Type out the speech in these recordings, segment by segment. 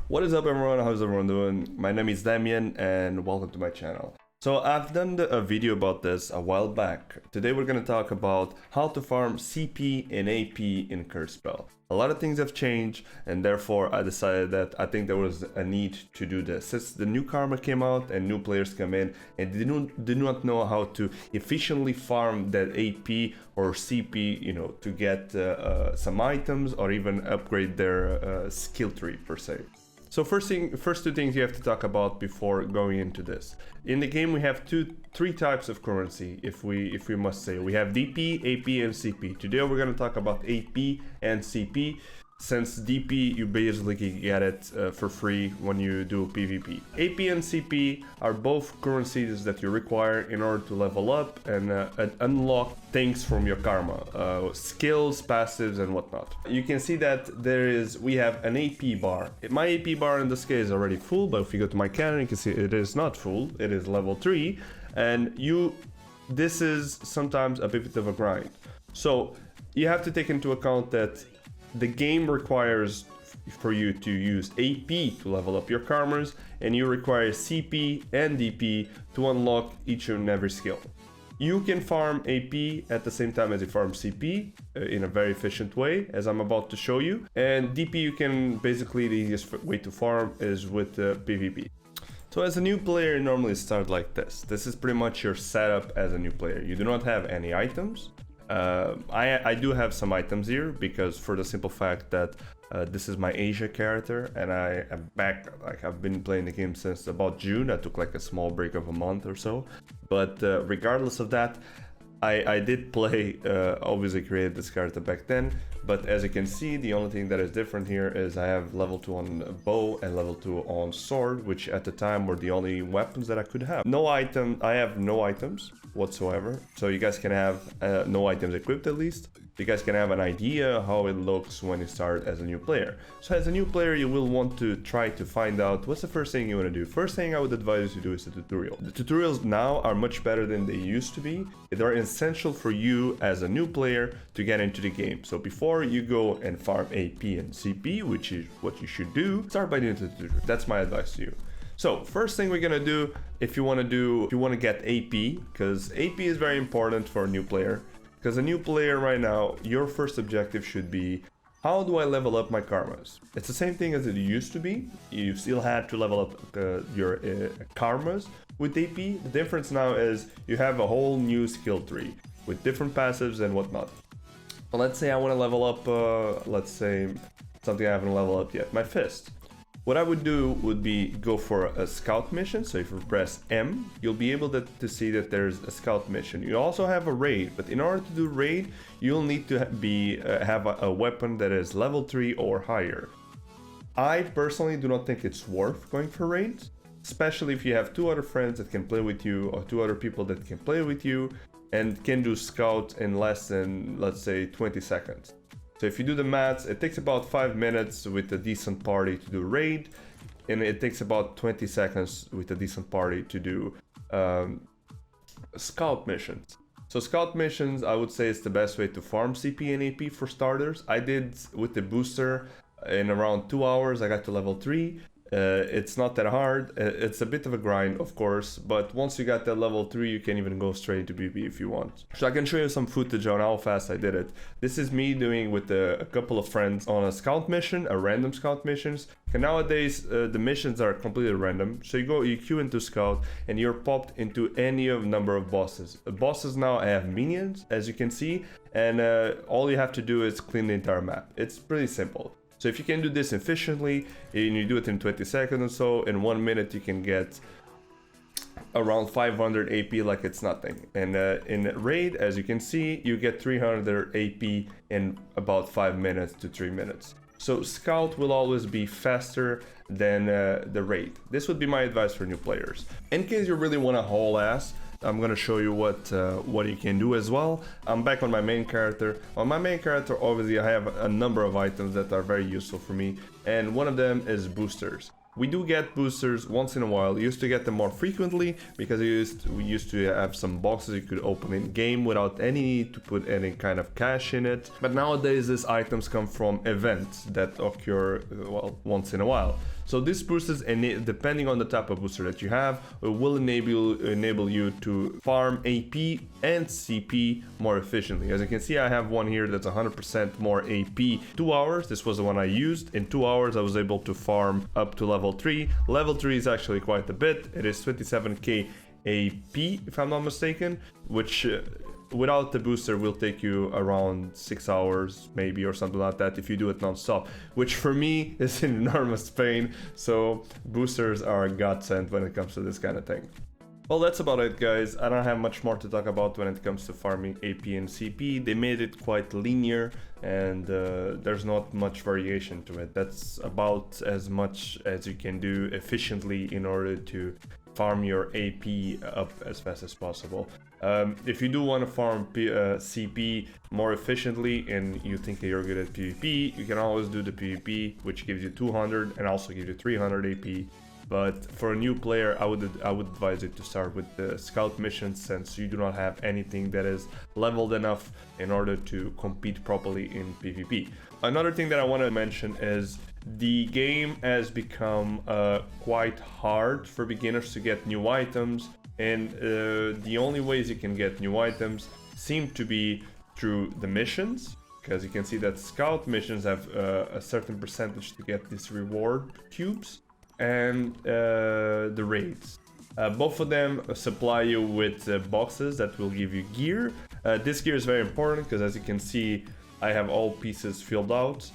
What is up, everyone? How's everyone doing? My name is Damien and welcome to my channel. So I've done a video about this a while back. Today we're going to talk about how to farm CP and AP in Kurtzpel. A lot of things have changed, and therefore I decided that I think there was a need to do this. Since the new karma came out and new players come in and did not know how to efficiently farm that AP or CP, to get some items or even upgrade their skill tree per se. So first two things you have to talk about before going into this. In the game we have three types of currency, if we must say. We have DP, AP, and CP. Today we're going to talk about AP and CP. Since DP, you basically get it for free when you do PvP. AP and CP are both currencies that you require in order to level up and unlock things from your karma, skills, passives, and whatnot. You can see that we have an AP bar. My AP bar in this case is already full, but if you go to my cannon, you can see it is not full. It is level 3, and this is sometimes a bit of a grind. So you have to take into account that the game requires for you to use AP to level up your karmas, and you require CP and DP to unlock each and every skill. You can farm AP at the same time as you farm CP in a very efficient way, as I'm about to show you. And DP, you can basically, the easiest way to farm is with PvP. So as a new player, you normally start like this. This is pretty much your setup as a new player. You do not have any items. I do have some items here because for the simple fact that this is my Asia character, and I am back. Like, I've been playing the game since about June. I took like a small break of a month or so, but regardless of that, I did play, obviously created this character back then, but as you can see, the only thing that is different here is I have level 2 on bow and level 2 on sword, which at the time were the only weapons that I could have. I have no items whatsoever, so you guys can have no items equipped at least. You guys can have an idea how it looks when you start as a new player. So as a new player, you will want to try to find out what's the first thing you want to do. First thing I would advise you to do is the tutorial. The tutorials now are much better than they used to be. They're essential for you as a new player to get into the game. So before you go and farm AP and CP, which is what you should do, start by doing the tutorial. That's my advice to you. So first thing we're gonna do, if you want to get AP, because AP is very important for a new player. Because a new player right now, your first objective should be, how do I level up my karmas? It's the same thing as it used to be. You still had to level up your karmas with AP. The difference now is you have a whole new skill tree with different passives and whatnot. Well, let's say I want to level up, let's say something I haven't leveled up yet, my fist. What I would do would be go for a scout mission. So if you press M, you'll be able to see that there's a scout mission. You also have a raid, but in order to do raid, you'll need to have a weapon that is level 3 or higher. I personally do not think it's worth going for raids, especially if you have 2 other friends that can play with you or 2 other people that can play with you and can do scout in less than, let's say, 20 seconds. So if you do the maths, it takes about 5 minutes with a decent party to do raid, and it takes about 20 seconds with a decent party to do scout missions. So scout missions, I would say, is the best way to farm CP and AP for starters. I did with the booster in around 2 hours. I got to level 3. It's not that hard. It's a bit of a grind, of course, but once you got that level 3, you can even go straight into PvP if you want. So I can show you some footage on how fast I did it. This is me doing with a couple of friends on a scout mission, a random scout missions. And nowadays, the missions are completely random. So you queue into scout and you're popped into any number of bosses. Bosses now have minions, as you can see, and all you have to do is clean the entire map. It's pretty simple. So if you can do this efficiently, and you do it in 20 seconds or so, in 1 minute you can get around 500 AP like it's nothing. And in raid, as you can see, you get 300 AP in about 5 minutes to 3 minutes. So scout will always be faster than the raid. This would be my advice for new players. In case you really want to haul ass, I'm gonna show you what you can do as well. I'm back on my main character. On my main character, obviously, I have a number of items that are very useful for me, and one of them is boosters. We do get boosters once in a while. We used to get them more frequently because we used to have some boxes you could open in game without any need to put any kind of cash in it. But nowadays these items come from events that occur, well, once in a while. So this boosters, depending on the type of booster that you have, will enable you to farm AP and CP more efficiently. As you can see, I have one here that's 100% more AP. 2 hours, this was the one I used. In 2 hours, I was able to farm up to level 3. Level 3 is actually quite a bit. It is 27k AP, if I'm not mistaken, which without the booster will take you around 6 hours maybe, or something like that, if you do it non-stop, which for me is an enormous pain. So boosters are a godsend when it comes to this kind of thing. Well, that's about it, guys. I don't have much more to talk about when it comes to farming AP and CP. They made it quite linear, and there's not much variation to it. That's about as much as you can do efficiently in order to farm your AP up as fast as possible. If you do want to farm CP more efficiently and you think that you're good at PvP, you can always do the PvP, which gives you 200 and also gives you 300 AP. But for a new player, I would advise you to start with the scout missions, since you do not have anything that is leveled enough in order to compete properly in PvP. Another thing that I want to mention is the game has become quite hard for beginners to get new items, and the only ways you can get new items seem to be through the missions, because you can see that scout missions have a certain percentage to get these reward cubes, and the raids. Both of them supply you with boxes that will give you gear. This gear is very important because, as you can see, I have all pieces filled out.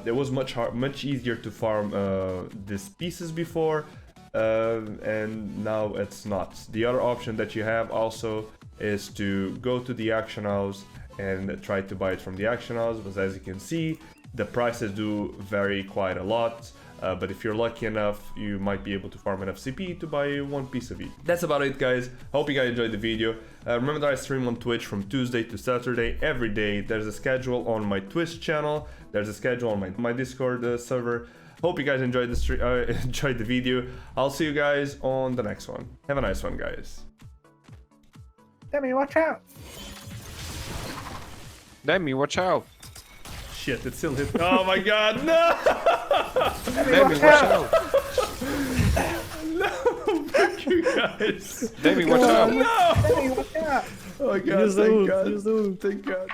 It was much easier to farm these pieces before, and now it's not. The other option that you have also is to go to the auction house and try to buy it from the auction house, but as you can see, the prices do vary quite a lot. But if you're lucky enough, you might be able to farm enough CP to buy one piece of it. That's about it, guys. Hope you guys enjoyed the video. Remember that I stream on Twitch from Tuesday to Saturday every day. There's a schedule on my Twitch channel. There's a schedule on my Discord server. Hope you guys enjoyed the video. I'll see you guys on the next one. Have a nice one, guys. Demi, watch out! Demi, watch out! Shit, it still hit. Oh my god, no! Demi, watch out! No, fuck you guys. Demi, watch out! No! Demi, watch out! Oh my god, thank God. Thank God.